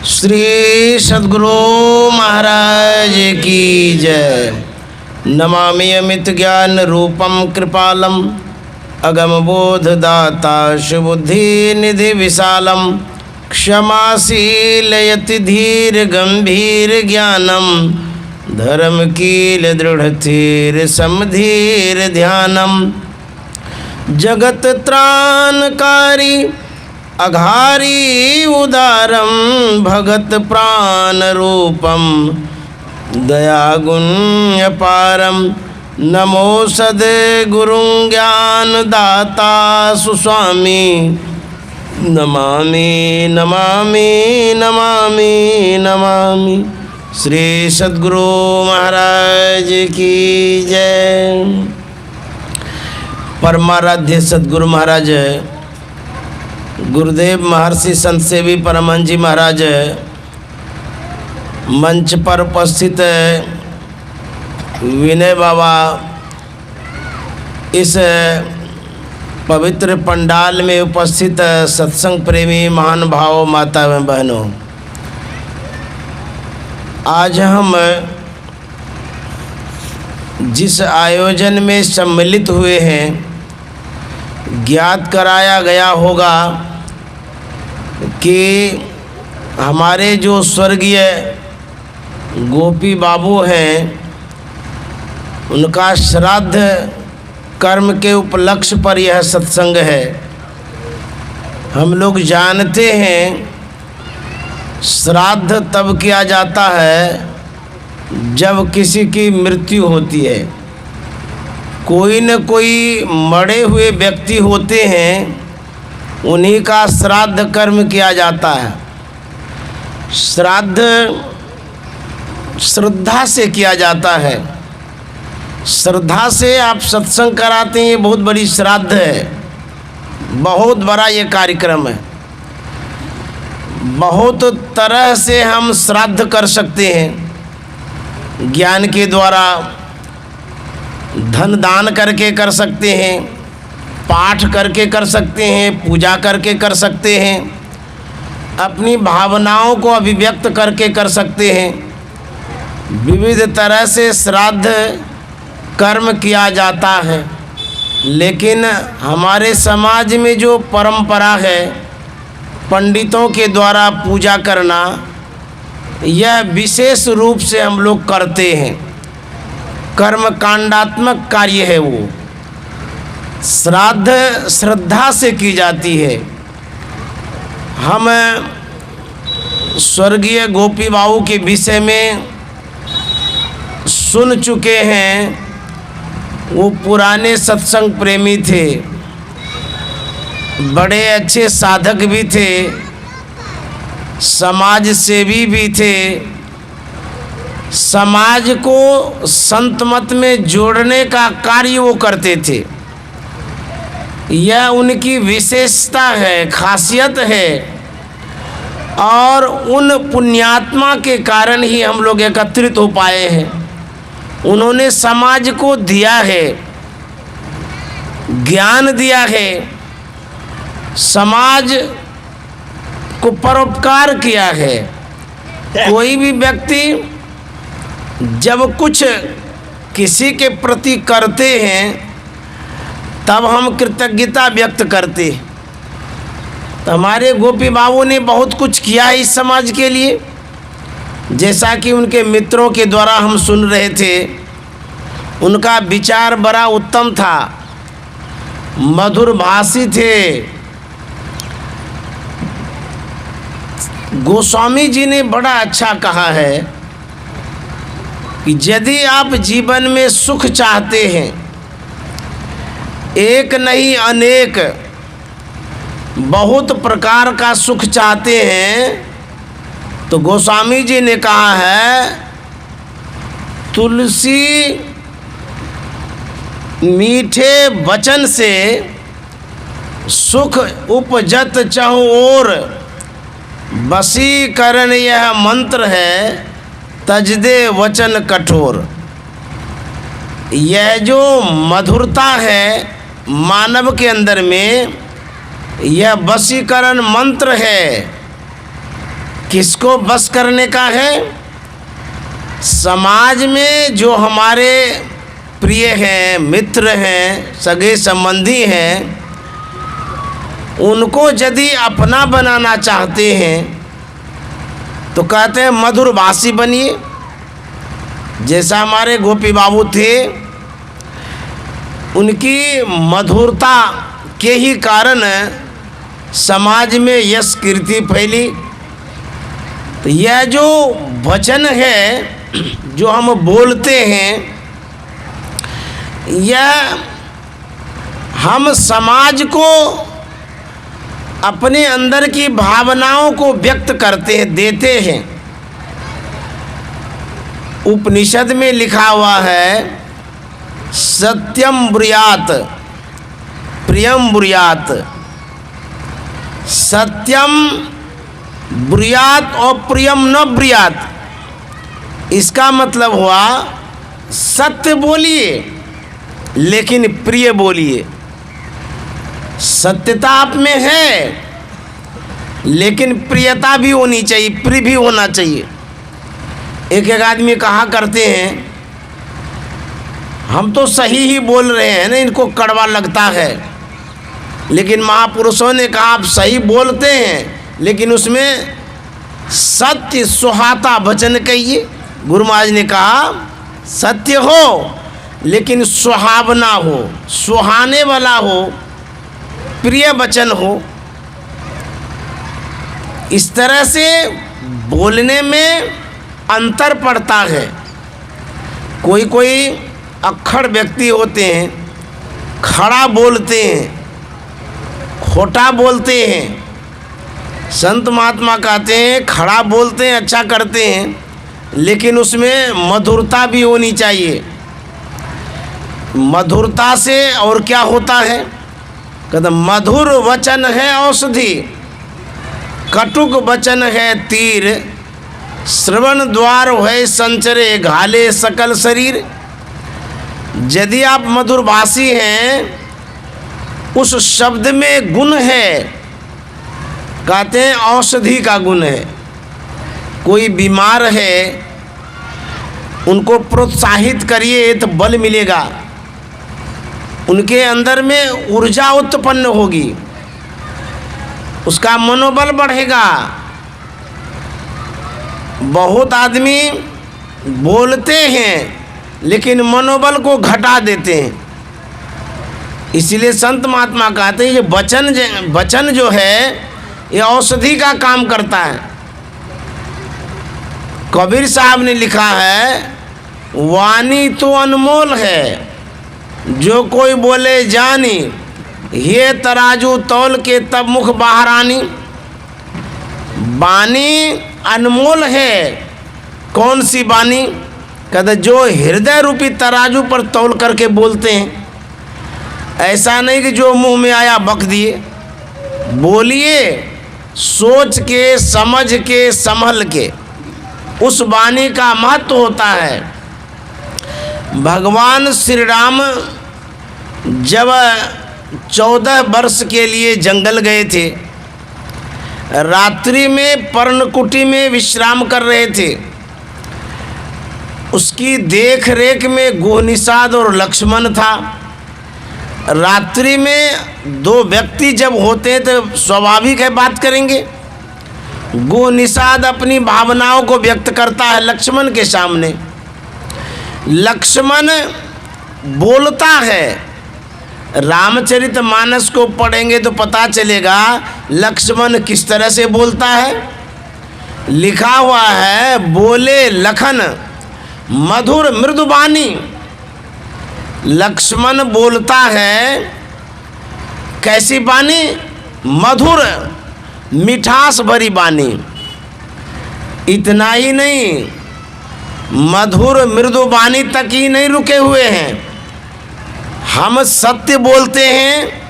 श्री सद्गुरु महाराज की जय। नमामि अमित ज्ञान रूपम कृपालम अगम बोध दाता सुबुद्धि निधि विशालम क्षमाशील यति धीर गंभीर ज्ञानम धर्म कील दृढ़ थीर समधीर ध्यानम जगत त्राणकारी अघारी उदारम भगत प्राण रूपम दयागुण अपारम नमो सद्गुरु ज्ञान दाता सुस्वामी नमामि नमामि नमामि नमामि। श्री सद्गुरु महाराज की जय। परमाराध्य सद्गुरु महाराज गुरुदेव महर्षि संत सेवी परमहंस जी महाराज मंच पर उपस्थित विनय बाबा, इस पवित्र पंडाल में उपस्थित सत्संग प्रेमी महान भाव माता एवं बहनों, आज हम जिस आयोजन में सम्मिलित हुए हैं, ज्ञात कराया गया होगा कि हमारे जो स्वर्गीय गोपी बाबू हैं, उनका श्राद्ध कर्म के उपलक्ष्य पर यह सत्संग है। हम लोग जानते हैं श्राद्ध तब किया जाता है जब किसी की मृत्यु होती है। कोई न कोई मरे हुए व्यक्ति होते हैं, उन्हीं का श्राद्ध कर्म किया जाता है। श्राद्ध श्रद्धा से किया जाता है। श्रद्धा से आप सत्संग कराते हैं, ये बहुत बड़ी श्राद्ध है, बहुत बड़ा ये कार्यक्रम है। बहुत तरह से हम श्राद्ध कर सकते हैं। ज्ञान के द्वारा धन दान करके कर सकते हैं, पाठ करके कर सकते हैं, पूजा करके कर सकते हैं, अपनी भावनाओं को अभिव्यक्त करके कर सकते हैं। विविध तरह से श्राद्ध कर्म किया जाता है। लेकिन हमारे समाज में जो परंपरा है पंडितों के द्वारा पूजा करना, यह विशेष रूप से हम लोग करते हैं। कर्म कांडात्मक कार्य है वो। श्राद्ध श्रद्धा से की जाती है। हम स्वर्गीय गोपी बाबू के विषय में सुन चुके हैं। वो पुराने सत्संग प्रेमी थे, बड़े अच्छे साधक भी थे, समाज सेवी भी थे। समाज को संत मत में जोड़ने का कार्य वो करते थे। यह उनकी विशेषता है, खासियत है। और उन पुण्यात्मा के कारण ही हम लोग एकत्रित हो पाए हैं। उन्होंने समाज को दिया है, ज्ञान दिया है, समाज को परोपकार किया है। कोई भी व्यक्ति जब कुछ किसी के प्रति करते हैं, तब हम कृतज्ञता व्यक्त करते। तो हमारे गोपी बाबू ने बहुत कुछ किया है इस समाज के लिए। जैसा कि उनके मित्रों के द्वारा हम सुन रहे थे, उनका विचार बड़ा उत्तम था, मधुर भाषी थे। गोस्वामी जी ने बड़ा अच्छा कहा है कि यदि आप जीवन में सुख चाहते हैं, एक नहीं अनेक बहुत प्रकार का सुख चाहते हैं, तो गोस्वामी जी ने कहा है, तुलसी मीठे वचन से सुख उपजत चहुँ ओर, वशीकरण यह मंत्र है, तजदे वचन कठोर। यह जो मधुरता है मानव के अंदर में, यह वशीकरण मंत्र है किसको बस करने का है? समाज में जो हमारे प्रिय हैं, मित्र हैं, सगे संबंधी हैं, उनको यदि अपना बनाना चाहते हैं तो कहते हैं मधुरभाषी बनिए। जैसा हमारे गोपी बाबू थे, उनकी मधुरता के ही कारण समाज में यश कीर्ति फैली। तो यह जो वचन है जो हम बोलते हैं, यह हम समाज को अपने अंदर की भावनाओं को व्यक्त करते हैं, देते हैं। उपनिषद में लिखा हुआ है सत्यम ब्रूयात प्रियम ब्रूयात। सत्यम ब्रूयात और प्रियम न ब्रूयात। इसका मतलब हुआ सत्य बोलिए लेकिन प्रिय बोलिए। सत्यता आप में है लेकिन प्रियता भी होनी चाहिए, प्रिय भी होना चाहिए। एक आदमी कहा करते हैं हम तो सही ही बोल रहे हैं ना, इनको कड़वा लगता है। लेकिन महापुरुषों ने कहा आप सही बोलते हैं लेकिन उसमें सत्य सुहाता वचन कहिए। गुरु महाराज ने कहा सत्य हो लेकिन सुहावना हो, सुहाने वाला हो, प्रिय वचन हो। इस तरह से बोलने में अंतर पड़ता है। कोई कोई अक्खड़ व्यक्ति होते हैं, खड़ा बोलते हैं, खोटा बोलते हैं। संत महात्मा कहते हैं खड़ा बोलते हैं, अच्छा करते हैं, लेकिन उसमें मधुरता भी होनी चाहिए। मधुरता से और क्या होता है? कहते मधुर वचन है औषधि, कटुक वचन है तीर, श्रवण द्वार है संचरे घाले सकल शरीर। यदि आप मधुरभाषी हैं, उस शब्द में गुण है, कहते हैं औषधि का गुण है। कोई बीमार है, उनको प्रोत्साहित करिए तो बल मिलेगा, उनके अंदर में ऊर्जा उत्पन्न होगी, उसका मनोबल बढ़ेगा। बहुत आदमी बोलते हैं लेकिन मनोबल को घटा देते हैं। इसलिए संत महात्मा कहते हैं ये वचन जो है ये औषधि का काम करता है। कबीर साहब ने लिखा है वाणी तो अनमोल है, जो कोई बोले जानी, ये तराजू तौल के तब मुख बाहर आनी। वाणी अनमोल है। कौन सी वाणी? कहते जो हृदय रूपी तराजू पर तौल करके बोलते हैं। ऐसा नहीं कि जो मुंह में आया बक दिए। बोलिए सोच के, समझ के, संभल के। उस वाणी का महत्व होता है। भगवान श्री राम जब 14 वर्ष के लिए जंगल गए थे, रात्रि में पर्णकुटी में विश्राम कर रहे थे। उसकी देख रेख में गुहनिषाद और लक्ष्मण था। रात्रि में दो व्यक्ति जब होते हैं तो स्वाभाविक है बात करेंगे। गुहनिषाद अपनी भावनाओं को व्यक्त करता है लक्ष्मण के सामने। लक्ष्मण बोलता है। रामचरितमानस को पढ़ेंगे तो पता चलेगा लक्ष्मण किस तरह से बोलता है। लिखा हुआ है बोले लखन मधुर मृदुबानी। लक्ष्मण बोलता है कैसी बानी? मधुर मिठास भरी बानी। इतना ही नहीं, मधुर मृदुबानी तक ही नहीं रुके हुए हैं। हम सत्य बोलते हैं,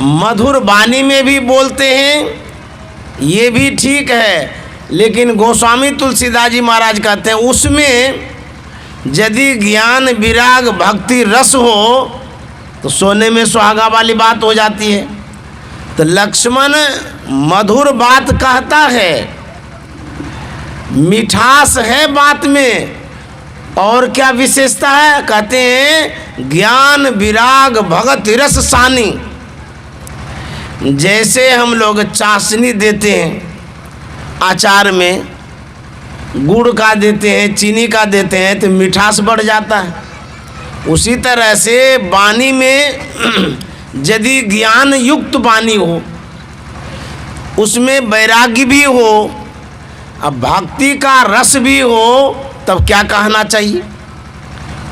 मधुर बानी में भी बोलते हैं, ये भी ठीक है। लेकिन गोस्वामी तुलसीदास जी महाराज कहते हैं उसमें यदि ज्ञान विराग भक्ति रस हो तो सोने में सुहागा वाली बात हो जाती है। तो लक्ष्मण मधुर बात कहता है मिठास है बात में। और क्या विशेषता है? कहते हैं ज्ञान विराग भगत रस सानी। जैसे हम लोग चाशनी देते हैं अचार में, गुड़ का देते हैं, चीनी का देते हैं, तो मिठास बढ़ जाता है। उसी तरह से वाणी में यदि ज्ञान युक्त वाणी हो, उसमें वैराग्य भी हो, अब भक्ति का रस भी हो, तब क्या कहना चाहिए?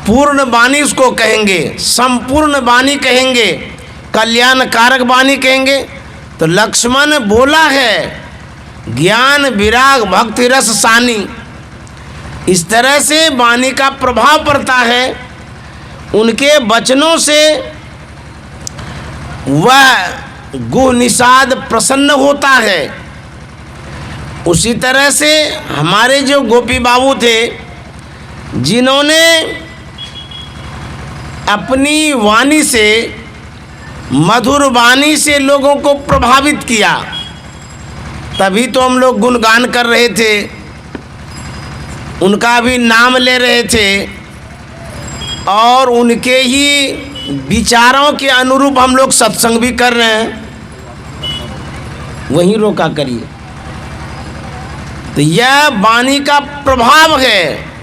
पूर्ण वाणी उसको कहेंगे, संपूर्ण वाणी कहेंगे, कल्याणकारक वाणी कहेंगे। तो लक्ष्मण बोला है ज्ञान विराग भक्ति रस सानी। इस तरह से वाणी का प्रभाव पड़ता है, उनके वचनों से वह गुह निषाद प्रसन्न होता है। उसी तरह से हमारे जो गोपी बाबू थे, जिन्होंने अपनी वाणी से, मधुर वाणी से लोगों को प्रभावित किया, तभी तो हम लोग गुणगान कर रहे थे, उनका भी नाम ले रहे थे, और उनके ही विचारों के अनुरूप हम लोग सत्संग भी कर रहे हैं। वहीं रोका करिए। तो यह वाणी का प्रभाव है।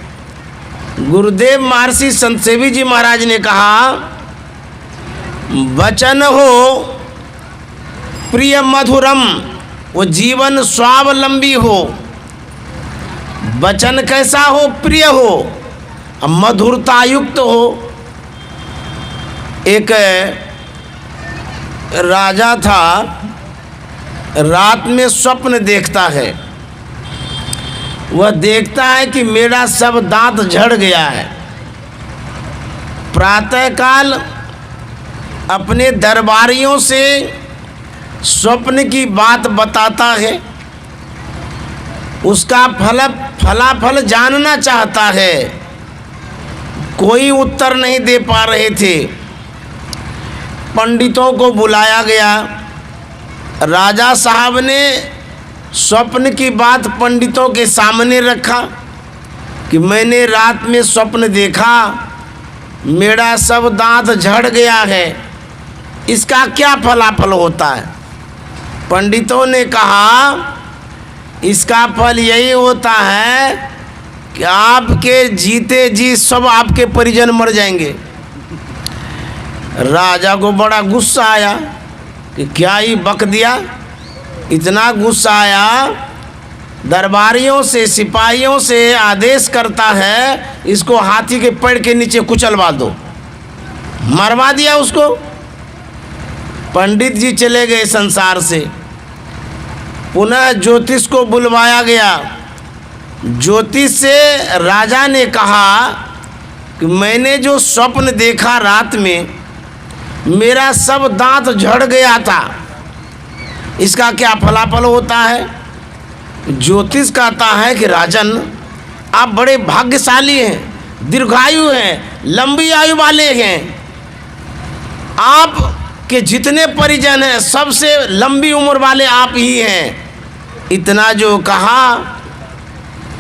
गुरुदेव महर्षि संत सेवी जी महाराज ने कहा, वचन हो प्रिय मधुरम, वो जीवन स्वावलंबी हो। वचन कैसा हो? प्रिय हो, मधुरता युक्त हो। एक राजा था, रात में स्वप्न देखता है। वह देखता है कि मेरा सब दांत झड़ गया है। प्रातःकाल अपने दरबारियों से स्वप्न की बात बताता है, उसका फलाफल जानना चाहता है। कोई उत्तर नहीं दे पा रहे थे। पंडितों को बुलाया गया। राजा साहब ने स्वप्न की बात पंडितों के सामने रखा कि मैंने रात में स्वप्न देखा, मेरा सब दांत झड़ गया है, इसका क्या फलाफल होता है? पंडितों ने कहा, इसका फल यही होता है कि आपके जीते जी सब आपके परिजन मर जाएंगे। राजा को बड़ा गुस्सा आया कि क्या ही बक दिया। इतना गुस्सा आया, दरबारियों से, सिपाहियों से आदेश करता है, इसको हाथी के पैर के नीचे कुचलवा दो। मरवा दिया उसको। पंडित जी चले गए संसार से। पुनः ज्योतिष को बुलवाया गया। ज्योतिष से राजा ने कहा कि मैंने जो स्वप्न देखा रात में, मेरा सब दांत झड़ गया था, इसका क्या फलाफल होता है? ज्योतिष कहता है कि राजन, आप बड़े भाग्यशाली हैं, दीर्घायु हैं, लंबी आयु वाले हैं। आप के जितने परिजन हैं, सबसे लंबी उम्र वाले आप ही हैं। इतना जो कहा,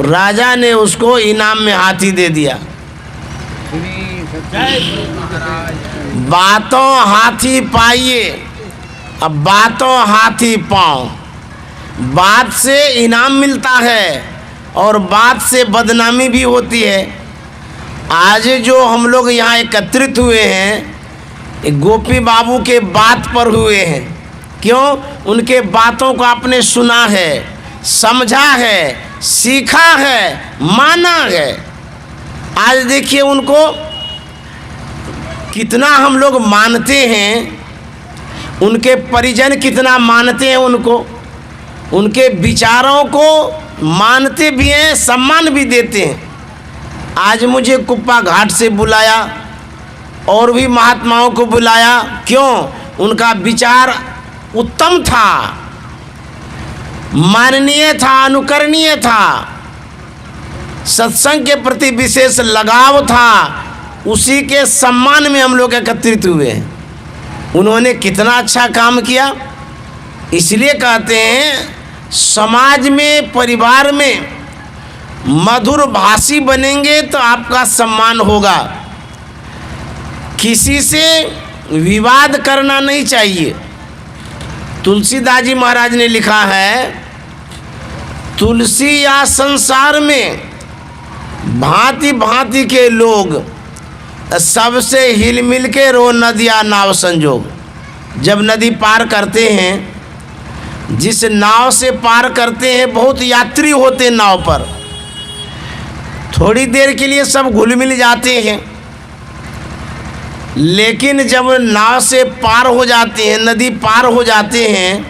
राजा ने उसको इनाम में हाथी दे दिया। बातों हाथी पाइए, अब बातों हाथी पाओ। बात से इनाम मिलता है और बात से बदनामी भी होती है। आज जो हम लोग यहाँ एकत्रित हुए हैं, एक गोपी बाबू के बात पर हुए हैं। क्यों? उनके बातों को आपने सुना है, समझा है, सीखा है, माना है। आज देखिए उनको कितना हम लोग मानते हैं, उनके परिजन कितना मानते हैं उनको, उनके विचारों को मानते भी हैं, सम्मान भी देते हैं। आज मुझे कुप्पा घाट से बुलाया और भी महात्माओं को बुलाया। क्यों? उनका विचार उत्तम था, माननीय था, अनुकरणीय था, सत्संग के प्रति विशेष लगाव था। उसी के सम्मान में हम लोग एकत्रित हुए हैं। उन्होंने कितना अच्छा काम किया। इसलिए कहते हैं समाज में, परिवार में मधुर भाषी बनेंगे तो आपका सम्मान होगा। किसी से विवाद करना नहीं चाहिए। तुलसीदास जी महाराज ने लिखा है, तुलसी या संसार में भांति भांति के लोग, सबसे हिल मिल के रो नदिया नाव संजोग। जब नदी पार करते हैं, जिस नाव से पार करते हैं, बहुत यात्री होते हैं नाव पर, थोड़ी देर के लिए सब घुल मिल जाते हैं, लेकिन जब नाव से पार हो जाते हैं, नदी पार हो जाते हैं,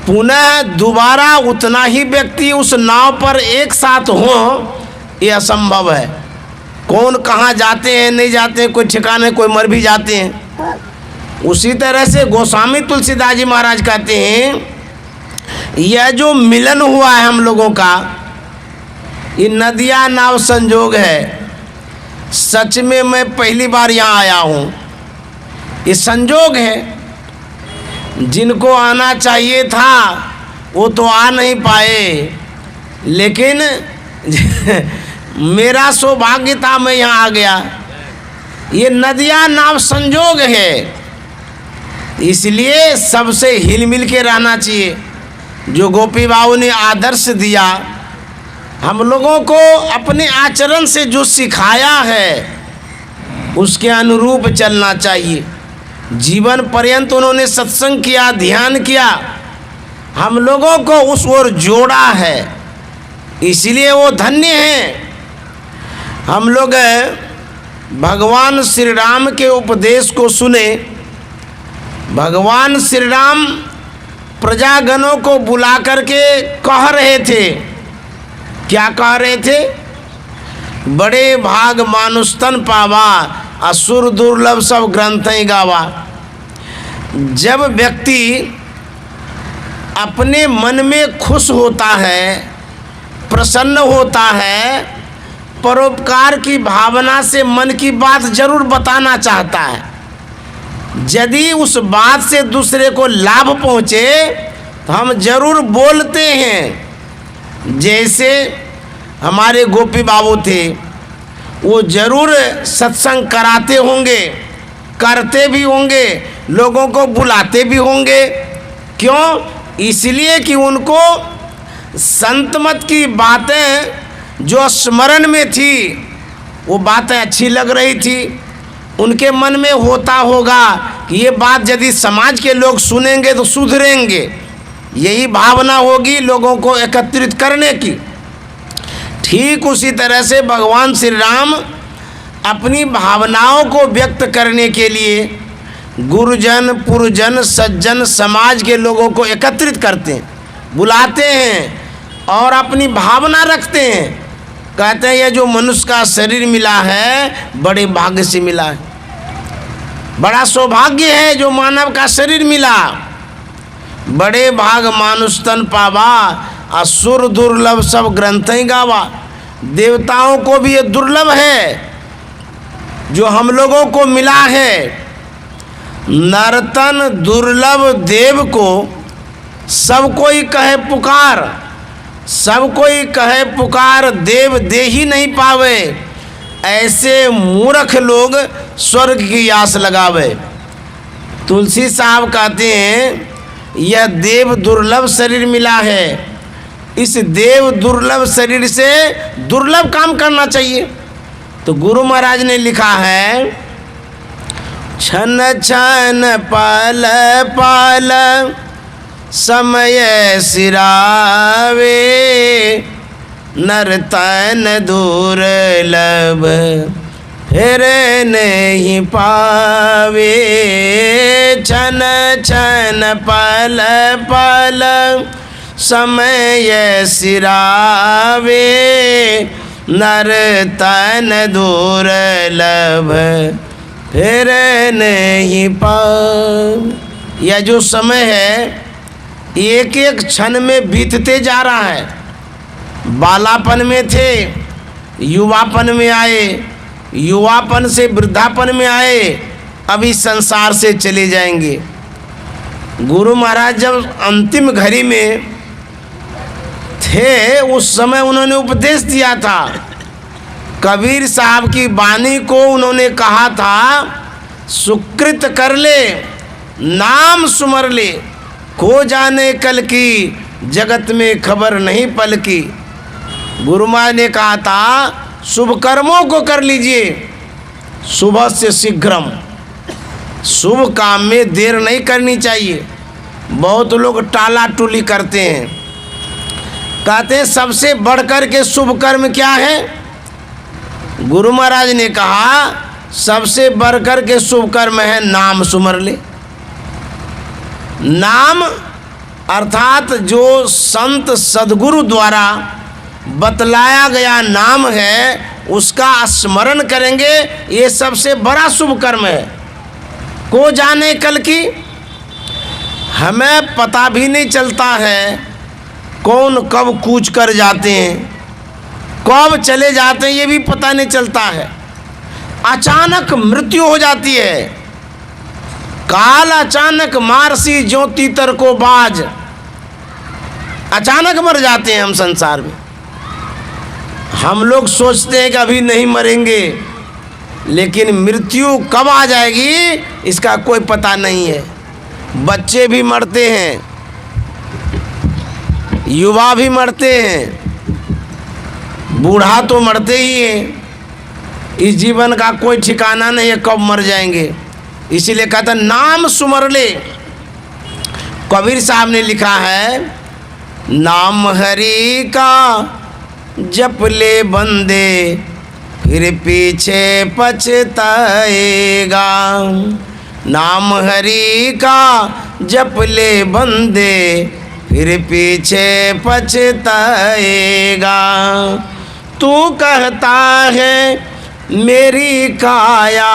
पुनः दोबारा उतना ही व्यक्ति उस नाव पर एक साथ हो, ये असंभव है। कौन कहाँ जाते हैं, नहीं जाते हैं, कोई ठिकाने, कोई मर भी जाते हैं। उसी तरह से गोस्वामी तुलसीदास जी महाराज कहते हैं, यह जो मिलन हुआ है हम लोगों का, ये नदिया नाव संजोग है। सच में मैं पहली बार यहाँ आया हूँ, ये संजोग है। जिनको आना चाहिए था वो तो आ नहीं पाए, लेकिन मेरा सौभाग्य था, मैं यहाँ आ गया। ये नदिया नाव संजोग है, इसलिए सबसे हिल मिल के रहना चाहिए। जो गोपी बाबू ने आदर्श दिया, हम लोगों को अपने आचरण से जो सिखाया है, उसके अनुरूप चलना चाहिए। जीवन पर्यंत उन्होंने सत्संग किया, ध्यान किया, हम लोगों को उस ओर जोड़ा है, इसलिए वो धन्य हैं। हम लोग भगवान श्री राम के उपदेश को सुने। भगवान श्री राम प्रजागणों को बुला करके कह रहे थे, क्या कह रहे थे? बड़े भाग मानुष तन पावा, असुर दुर्लभ सब ग्रंथ ही गावा। जब व्यक्ति अपने मन में खुश होता है, प्रसन्न होता है, परोपकार की भावना से मन की बात जरूर बताना चाहता है। यदि उस बात से दूसरे को लाभ पहुँचे तो हम जरूर बोलते हैं। जैसे हमारे गोपी बाबू थे, वो जरूर सत्संग कराते होंगे, करते भी होंगे, लोगों को बुलाते भी होंगे। क्यों? इसलिए कि उनको संत मत की बातें जो स्मरण में थी, वो बातें अच्छी लग रही थी। उनके मन में होता होगा कि ये बात यदि समाज के लोग सुनेंगे तो सुधरेंगे, यही भावना होगी लोगों को एकत्रित करने की। ठीक उसी तरह से भगवान श्री राम अपनी भावनाओं को व्यक्त करने के लिए गुरुजन, पुरजन, सज्जन, समाज के लोगों को एकत्रित करते हैं, बुलाते हैं और अपनी भावना रखते हैं। कहते हैं ये जो मनुष्य का शरीर मिला है, बड़े भाग्य से मिला है, बड़ा सौभाग्य है जो मानव का शरीर मिला। बड़े भाग मानुष तन पावा, असुर दुर्लभ सब ग्रंथ ही गावा। देवताओं को भी ये दुर्लभ है जो हम लोगों को मिला है। नर्तन दुर्लभ देव को सब कोई कहे पुकार, सब कोई कहे पुकार, देव दे ही नहीं पावे। ऐसे मूर्ख लोग स्वर्ग की आस लगावे। तुलसी साहब कहते हैं यह देव दुर्लभ शरीर मिला है, इस देव दुर्लभ शरीर से दुर्लभ काम करना चाहिए। तो गुरु महाराज ने लिखा है, छन छन पल पल समय सिरावे, नर्तन दुर्लभ फिर नहीं पावे। छन छन पल पल समय सिरावे, नर्तन दुर्लभ फिर नहीं पावे। यह जो समय है एक एक क्षण में बीतते जा रहा है। बालापन में थे, युवापन में आए, युवापन से वृद्धापन में आए, अभी संसार से चले जाएंगे। गुरु महाराज जब अंतिम घड़ी में थे थे उस समय उन्होंने उपदेश दिया था। कबीर साहब की वाणी को उन्होंने कहा था, सुकृत कर ले नाम सुमर ले, खो जाने कल की जगत में खबर नहीं पल की। गुरु महाराज ने कहा था शुभ कर्मों को कर लीजिए, सुबह से शीघ्रम, शुभ काम में देर नहीं करनी चाहिए। बहुत लोग टाला टूली करते हैं, कहते हैं सबसे बढ़कर के शुभ कर्म क्या है। गुरु महाराज ने कहा सबसे बढ़कर के शुभ कर्म है नाम सुमर ले। नाम अर्थात जो संत सद्गुरु द्वारा बतलाया गया नाम है उसका स्मरण करेंगे, ये सबसे बड़ा शुभ कर्म है। को जाने कल की, हमें पता भी नहीं चलता है कौन कब कूच कर जाते हैं, कब चले जाते हैं, ये भी पता नहीं चलता है। अचानक मृत्यु हो जाती है। काल अचानक मारसी ज्यों तीतर को बाज, अचानक मर जाते हैं हम संसार में। हम लोग सोचते हैं कि अभी नहीं मरेंगे, लेकिन मृत्यु कब आ जाएगी इसका कोई पता नहीं है। बच्चे भी मरते हैं, युवा भी मरते हैं, बूढ़ा तो मरते ही हैं। इस जीवन का कोई ठिकाना नहीं है कब मर जाएंगे। इसीलिए कहता नाम सुमर ले। कबीर साहब ने लिखा है, नाम हरि का जप ले बंदे, फिर पीछे पछताएगा। नाम हरि का जप ले बंदे, फिर पीछे पछताएगा। तू कहता है मेरी काया,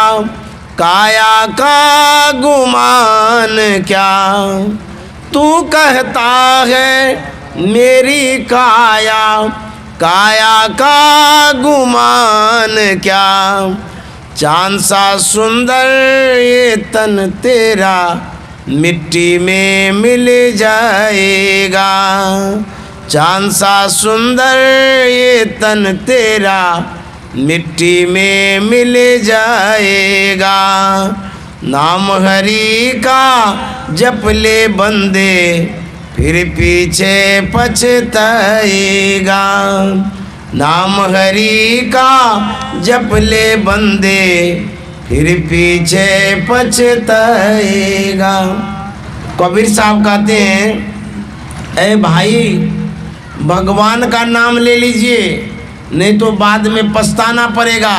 काया का गुमान क्या। तू कहता है मेरी काया, काया का गुमान क्या। चांद सा सुंदर ये तन तेरा, मिट्टी में मिल जाएगा। चांद सा सुंदर ये तन तेरा, मिट्टी में मिल जाएगा। नाम हरि का जप ले बंदे, फिर पीछे पछताएगा। नाम हरि का जप ले बंदे, फिर पीछे पछताएगा। कबीर साहब कहते हैं, ए भाई भगवान का नाम ले लीजिए, नहीं तो बाद में पछताना पड़ेगा।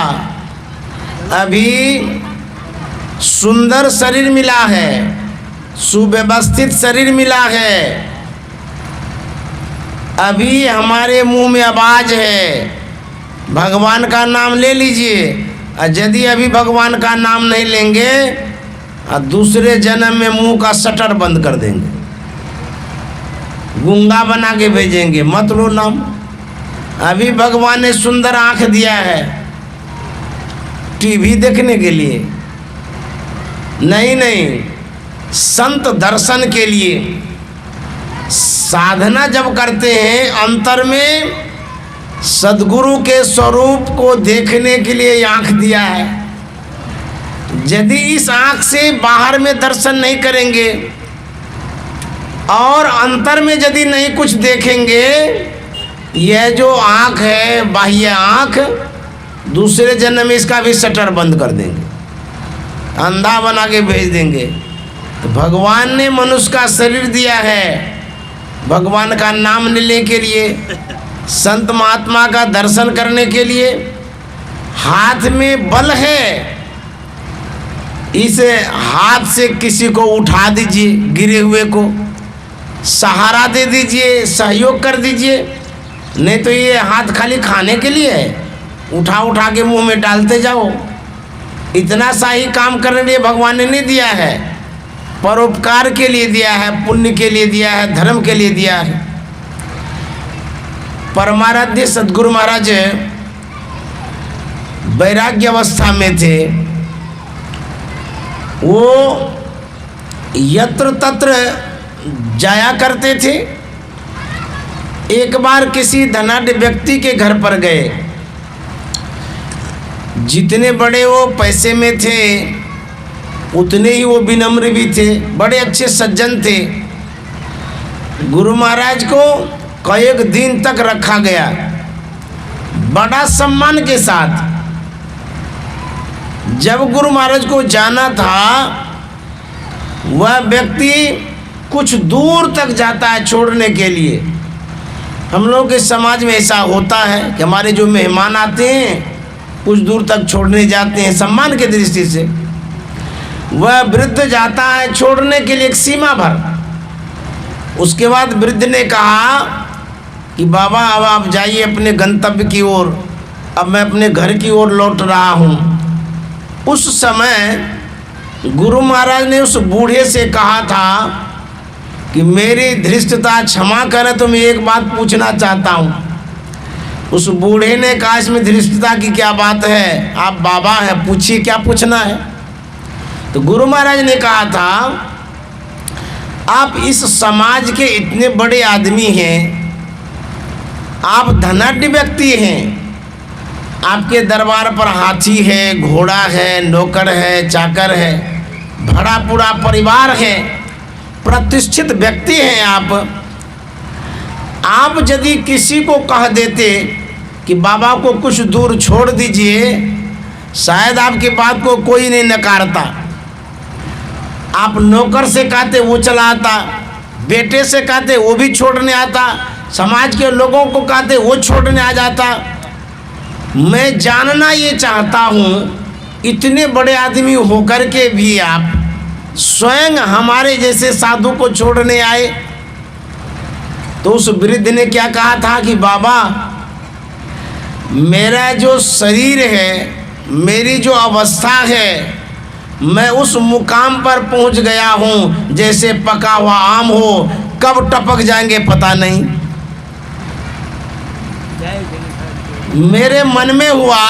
अभी सुंदर शरीर मिला है, सुव्यवस्थित शरीर मिला है, अभी हमारे मुंह में आवाज है, भगवान का नाम ले लीजिए। और यदि अभी भगवान का नाम नहीं लेंगे और दूसरे जन्म में मुंह का शटर बंद कर देंगे, गूंगा बना के भेजेंगे, मत लो नाम। अभी भगवान ने सुंदर आंख दिया है टीवी देखने के लिए, नहीं नहीं, संत दर्शन के लिए। साधना जब करते हैं अंतर में सद्गुरु के स्वरूप को देखने के लिए आंख दिया है। यदि इस आंख से बाहर में दर्शन नहीं करेंगे और अंतर में यदि नहीं कुछ देखेंगे, यह जो आंख है बाह्य आंख, दूसरे जन्म में इसका भी शटर बंद कर देंगे, अंधा बना के भेज देंगे। तो भगवान ने मनुष्य का शरीर दिया है भगवान का नाम लेने के लिए, संत महात्मा का दर्शन करने के लिए। हाथ में बल है, इस हाथ से किसी को उठा दीजिए, गिरे हुए को सहारा दे दीजिए, सहयोग कर दीजिए। नहीं तो ये हाथ खाली खाने के लिए है, उठा उठा के मुंह में डालते जाओ। इतना सा ही काम करने के लिए भगवान ने नहीं दिया है, परोपकार के लिए दिया है, पुण्य के लिए दिया है, धर्म के लिए दिया है। परमाराध्य सद्गुरु महाराज वैराग्य अवस्था में थे, वो यत्र तत्र जाया करते थे। एक बार किसी धनाढ्य व्यक्ति के घर पर गए। जितने बड़े वो पैसे में थे उतने ही वो विनम्र भी थे, बड़े अच्छे सज्जन थे। गुरु महाराज को कई दिन तक रखा गया बड़ा सम्मान के साथ। जब गुरु महाराज को जाना था, वह व्यक्ति कुछ दूर तक जाता है छोड़ने के लिए। हम लोग के समाज में ऐसा होता है कि हमारे जो मेहमान आते हैं कुछ दूर तक छोड़ने जाते हैं सम्मान की दृष्टि से। वह वृद्ध जाता है छोड़ने के लिए एक सीमा भर। उसके बाद वृद्ध ने कहा कि बाबा अब आप जाइए अपने गंतव्य की ओर, अब मैं अपने घर की ओर लौट रहा हूँ। उस समय गुरु महाराज ने उस बूढ़े से कहा था कि मेरी धृष्टता क्षमा करें तो मैं एक बात पूछना चाहता हूँ। उस बूढ़े ने कहा इसमें धृष्टता की क्या बात है, आप बाबा हैं, पूछिए क्या पूछना है। तो गुरु महाराज ने कहा था आप इस समाज के इतने बड़े आदमी हैं, आप धनाढ्य व्यक्ति हैं, आपके दरबार पर हाथी है, घोड़ा है, नौकर है, चाकर है, भरा पूरा परिवार है, प्रतिष्ठित व्यक्ति हैं आप यदि किसी को कह देते कि बाबा को कुछ दूर छोड़ दीजिए, शायद आपकी बात को कोई नहीं नकारता। आप नौकर से कहते वो चला आता, बेटे से कहते वो भी छोड़ने आता, समाज के लोगों को कहते वो छोड़ने आ जाता। मैं जानना ये चाहता हूँ इतने बड़े आदमी होकर के भी आप स्वयं हमारे जैसे साधु को छोड़ने आए। तो उस वृद्ध ने क्या कहा था कि बाबा मेरा जो शरीर है, मेरी जो अवस्था है, मैं उस मुकाम पर पहुंच गया हूं जैसे पका हुआ आम हो, कब टपक जाएंगे पता नहीं। मेरे मन में हुआ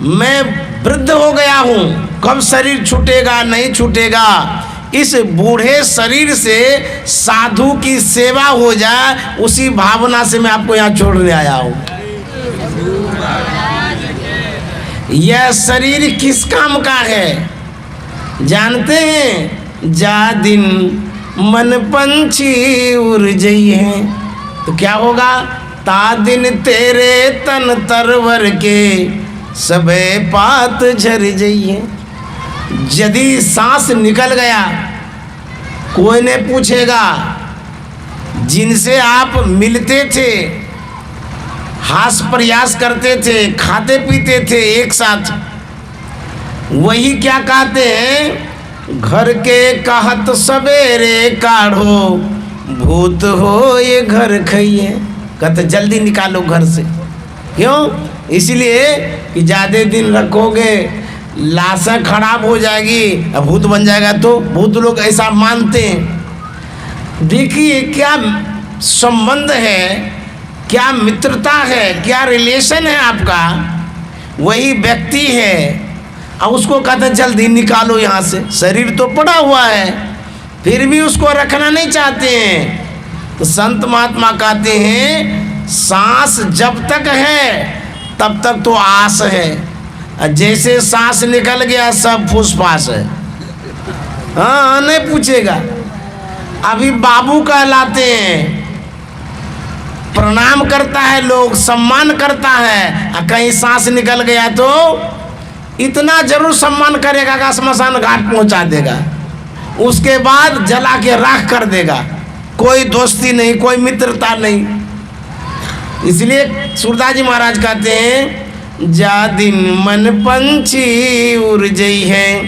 मैं वृद्ध हो गया हूं, कब शरीर छूटेगा नहीं छूटेगा। इस बूढ़े शरीर से साधु की सेवा हो जाए, उसी भावना से मैं आपको यहाँ छोड़ने आया हूँ। यह शरीर किस काम का है जानते हैं? जा दिन मन पंछी उड़ जई है तो क्या होगा? ता दिन तेरे तन तरवर के सबे पात झर जइए। यदि सांस निकल गया कोई नहीं पूछेगा। जिनसे आप मिलते थे, हास प्रयास करते थे, खाते पीते थे एक साथ, वही क्या कहते हैं? घर के कहत सवेरे काढ़ो, भूत हो ये घर खइए। कहते जल्दी निकालो घर से। क्यों? इसलिए कि ज़्यादा दिन रखोगे लाशें खराब हो जाएगी, भूत बन जाएगा। तो भूत लोग ऐसा मानते हैं। देखिए क्या संबंध है, क्या मित्रता है, क्या रिलेशन है आपका। वही व्यक्ति है अब उसको कहते जल्दी निकालो यहाँ से। शरीर तो पड़ा हुआ है फिर भी उसको रखना नहीं चाहते हैं। तो संत महात्मा कहते हैं सांस जब तक है तब तक तो आस है, जैसे सांस निकल गया सब फूसफास है। हाँ नहीं पूछेगा। अभी बाबू कहलाते हैं, प्रणाम करता है लोग, सम्मान करता है। कहीं सांस निकल गया तो इतना जरूर सम्मान करेगा कि श्मशान घाट पहुंचा देगा, उसके बाद जला के राख कर देगा। कोई दोस्ती नहीं, कोई मित्रता नहीं। इसलिए सूरदास जी महाराज कहते हैं जा दिन मन पंछी उड़ जई है,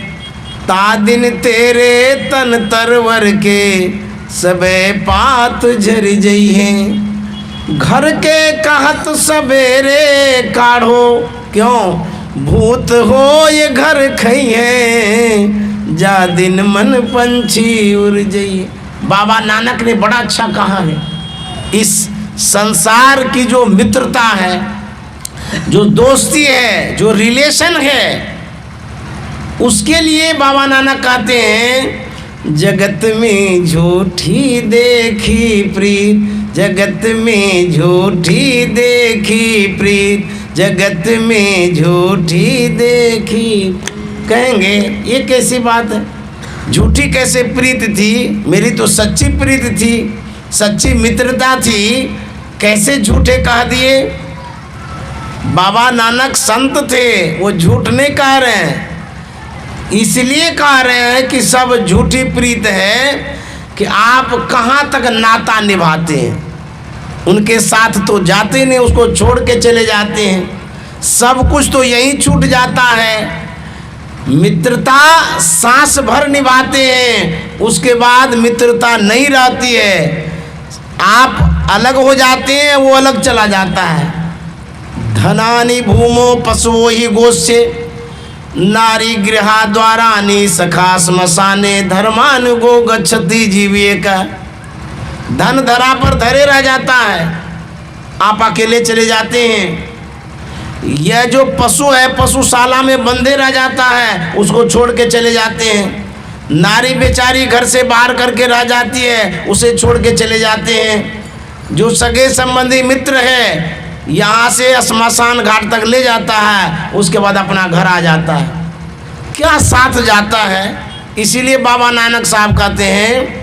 ता दिन तेरे तन तरवर के सबे पात झर जई है। घर के कहत सवेरे काढ़ो, क्यों? भूत हो ये घर खइए, जा दिन मन पंछी उड़ जइए। बाबा नानक ने बड़ा अच्छा कहा है। इस संसार की जो मित्रता है, जो दोस्ती है, जो रिलेशन है, उसके लिए बाबा नानक कहते हैं जगत में झूठी देखी प्रीत जगत में झूठी देखी प्रीत, जगत में झूठी देखी। कहेंगे ये कैसी बात है, झूठी कैसे प्रीत थी, मेरी तो सच्ची प्रीत थी, सच्ची मित्रता थी, कैसे झूठे कह दिए। बाबा नानक संत थे, वो झूठ नहीं कह रहे हैं, इसलिए कह रहे हैं कि सब झूठी प्रीत है कि आप कहाँ तक नाता निभाते हैं। उनके साथ तो जाते नहीं, उसको छोड़ के चले जाते हैं, सब कुछ तो यहीं छूट जाता है। मित्रता सांस भर निभाते हैं, उसके बाद मित्रता नहीं रहती है, आप अलग हो जाते हैं, वो अलग चला जाता है। धनानि भूमो पशुओ ही गोष्ठे, नारी गृहा द्वारानि सखा श्मशाने, धर्मानुगो गच्छति जीविए का। धन धरा पर धरे रह जाता है, आप अकेले चले जाते हैं। यह जो पशु है पशुशाला में बंधे रह जाता है, उसको छोड़ के चले जाते हैं। नारी बेचारी घर से बाहर करके रह जाती है, उसे छोड़ के चले जाते हैं। जो सगे संबंधी मित्र है यहाँ से श्मशान घाट तक ले जाता है, उसके बाद अपना घर आ जाता है, क्या साथ जाता है। इसीलिए बाबा नानक साहब कहते हैं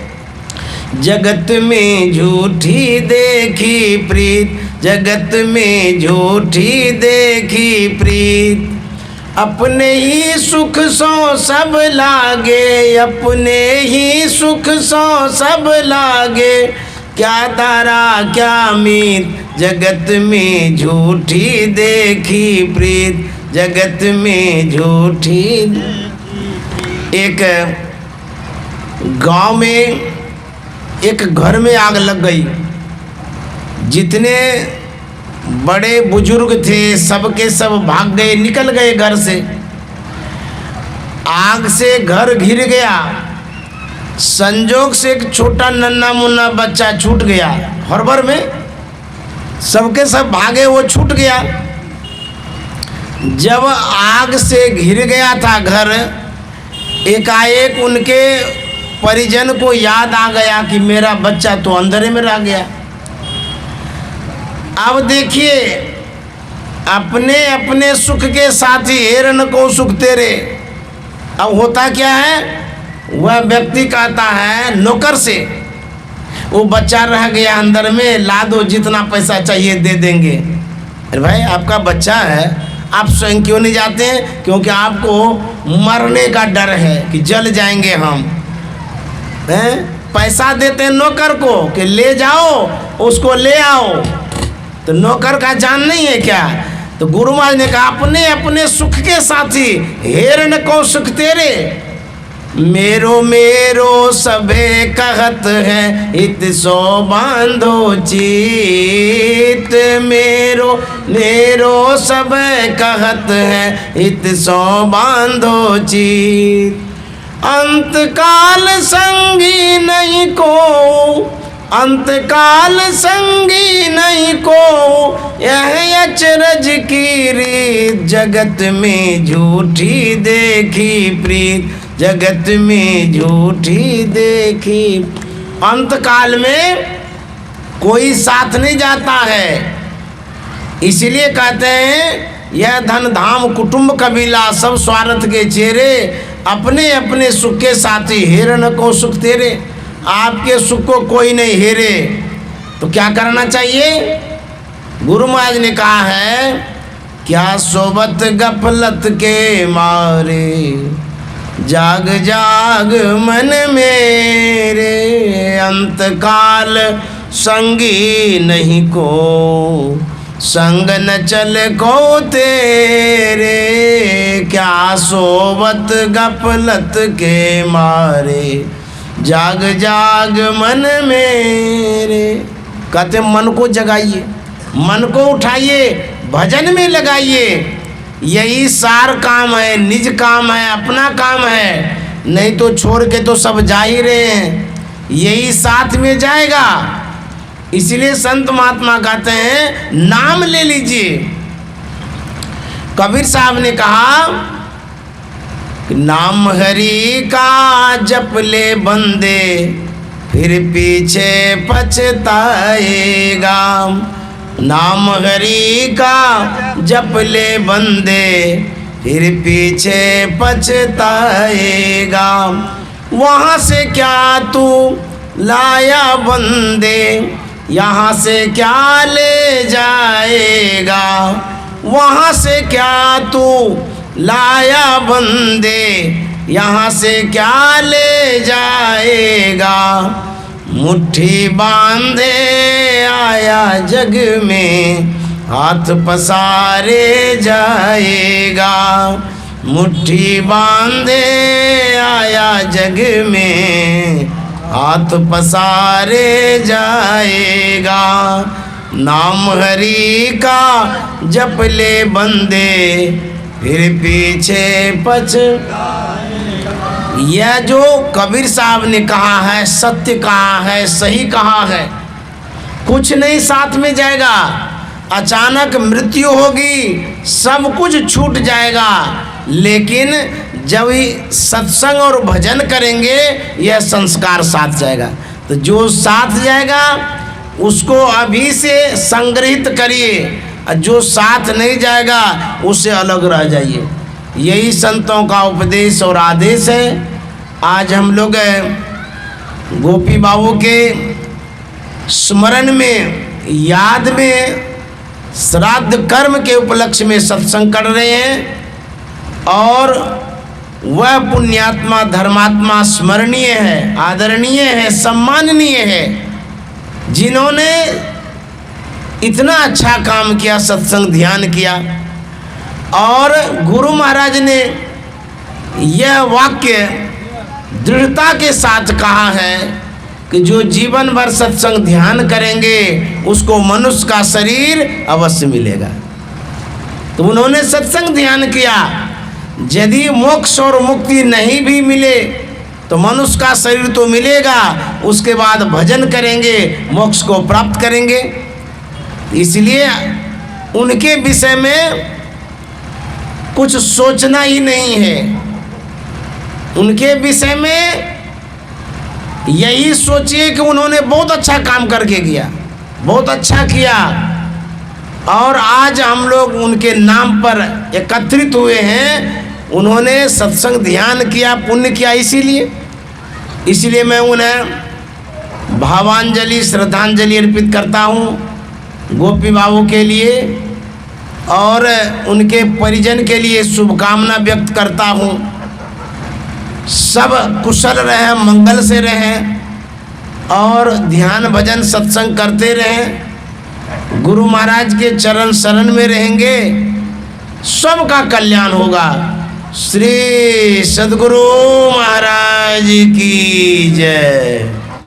जगत में झूठी देखी प्रीत, जगत में झूठी देखी प्रीत। अपने ही सुख सो सब लागे, अपने ही सुख सो सब लागे, क्या तारा क्या मीत, जगत में झूठी देखी प्रीत, जगत में झूठी। एक गांव में एक घर में आग लग गई, जितने बड़े बुजुर्ग थे सबके सब भाग गए, निकल गए घर से। आग से घर घिर गया, संजोग से एक छोटा नन्हा मुन्ना बच्चा छूट गया, हड़बड़ में सबके सब भागे, वो छूट गया। जब आग से घिर गया था घर, एकाएक उनके परिजन को याद आ गया कि मेरा बच्चा तो अंधेरे में रह गया। अब देखिए, अपने अपने सुख के साथी हेरन को सुख तेरे। अब होता क्या है, वह व्यक्ति कहता है नौकर से, वो बच्चा रह गया अंदर में, ला दो, जितना पैसा चाहिए दे देंगे। अरे भाई आपका बच्चा है, आप स्वयं क्यों नहीं जाते हैं? क्योंकि आपको मरने का डर है कि जल जाएंगे हम। पैसा देते हैं नौकर को कि ले जाओ उसको ले आओ, तो नौकर का जान नहीं है क्या? तो गुरु महाराज ने कहा अपने अपने सुख के साथी हेरन को सुख तेरे। मेरो मेरो सबे कहत है इत सो बांधो चीत, मेरो मेरो सब कहत है इत सो बांधो चीत। अंतकाल संगी नहीं को, अंतकाल संगी नहीं को, यह अचरज की रीत, जगत में झूठी देखी प्रीत, जगत में झूठी देखी। अंतकाल में कोई साथ नहीं जाता है, इसलिए कहते हैं यह धन धाम कुटुंब कबीला सब स्वार्थ के चेहरे, अपने अपने सुख के साथी हेरन को सुख तेरे। आपके सुख को कोई नहीं हेरे तो क्या करना चाहिए? गुरु महाराज ने कहा है क्या सोबत गफलत के मारे, जाग जाग मन मेरे, अंतकाल संगी नहीं को, संग न चल को तेरे। क्या सोबत गफलत के मारे, जाग जाग मन मेरे। कहते मन को जगाइए, मन को उठाइए, भजन में लगाइए, यही सार काम है, निज काम है, अपना काम है। नहीं तो छोड़ के तो सब जा ही रहे हैं, यही साथ में जाएगा। इसलिए संत महात्मा कहते हैं नाम ले लीजिए। कबीर साहब ने कहा नाम हरि का जप ले बंदे, फिर पीछे पछताएगा। नाम हरि का जप ले बंदे, फिर पीछे पछताएगा। वहाँ से क्या तू लाया बंदे, यहाँ से क्या ले जाएगा। वहाँ से क्या तू लाया बंदे, यहाँ से क्या ले जाएगा। मुट्ठी बांधे आया जग में, हाथ पसारे जाएगा। मुट्ठी बांधे आया जग में, हाथ पसारे जाएगा। नाम हरि का जप ले बंदे, फिर पीछे यह जो कबीर साहब ने कहा है, सत्य कहा है, सही कहा है। कुछ नहीं साथ में जाएगा, अचानक मृत्यु होगी, सब कुछ छूट जाएगा। लेकिन जब सत्संग और भजन करेंगे, यह संस्कार साथ जाएगा। तो जो साथ जाएगा उसको अभी से संग्रहित करिए, और जो साथ नहीं जाएगा उससे अलग रह जाइए। यही संतों का उपदेश और आदेश है। आज हम लोग गोपी बाबू के स्मरण में, याद में, श्राद्ध कर्म के उपलक्ष्य में सत्संग कर रहे हैं। और वह पुण्यात्मा धर्मात्मा स्मरणीय है, आदरणीय है, सम्माननीय है, जिन्होंने इतना अच्छा काम किया, सत्संग ध्यान किया। और गुरु महाराज ने यह वाक्य दृढ़ता के साथ कहा है कि जो जीवन भर सत्संग ध्यान करेंगे उसको मनुष्य का शरीर अवश्य मिलेगा। तो उन्होंने सत्संग ध्यान किया। यदि मोक्ष और मुक्ति नहीं भी मिले तो मनुष्य का शरीर तो मिलेगा, उसके बाद भजन करेंगे, मोक्ष को प्राप्त करेंगे। इसलिए उनके विषय में कुछ सोचना ही नहीं है। उनके विषय में यही सोचिए कि उन्होंने बहुत अच्छा काम करके किया, बहुत अच्छा किया। और आज हम लोग उनके नाम पर एकत्रित हुए हैं। उन्होंने सत्संग ध्यान किया, पुण्य किया, इसीलिए मैं उन्हें भावांजलि, श्रद्धांजलि अर्पित करता हूँ गोपी बाबू के लिए, और उनके परिजन के लिए शुभकामना व्यक्त करता हूँ। सब कुशल रहें, मंगल से रहें, और ध्यान भजन सत्संग करते रहें। गुरु महाराज के चरण शरण में रहेंगे, सबका कल्याण होगा। श्री सद्गुरु महाराज की जय।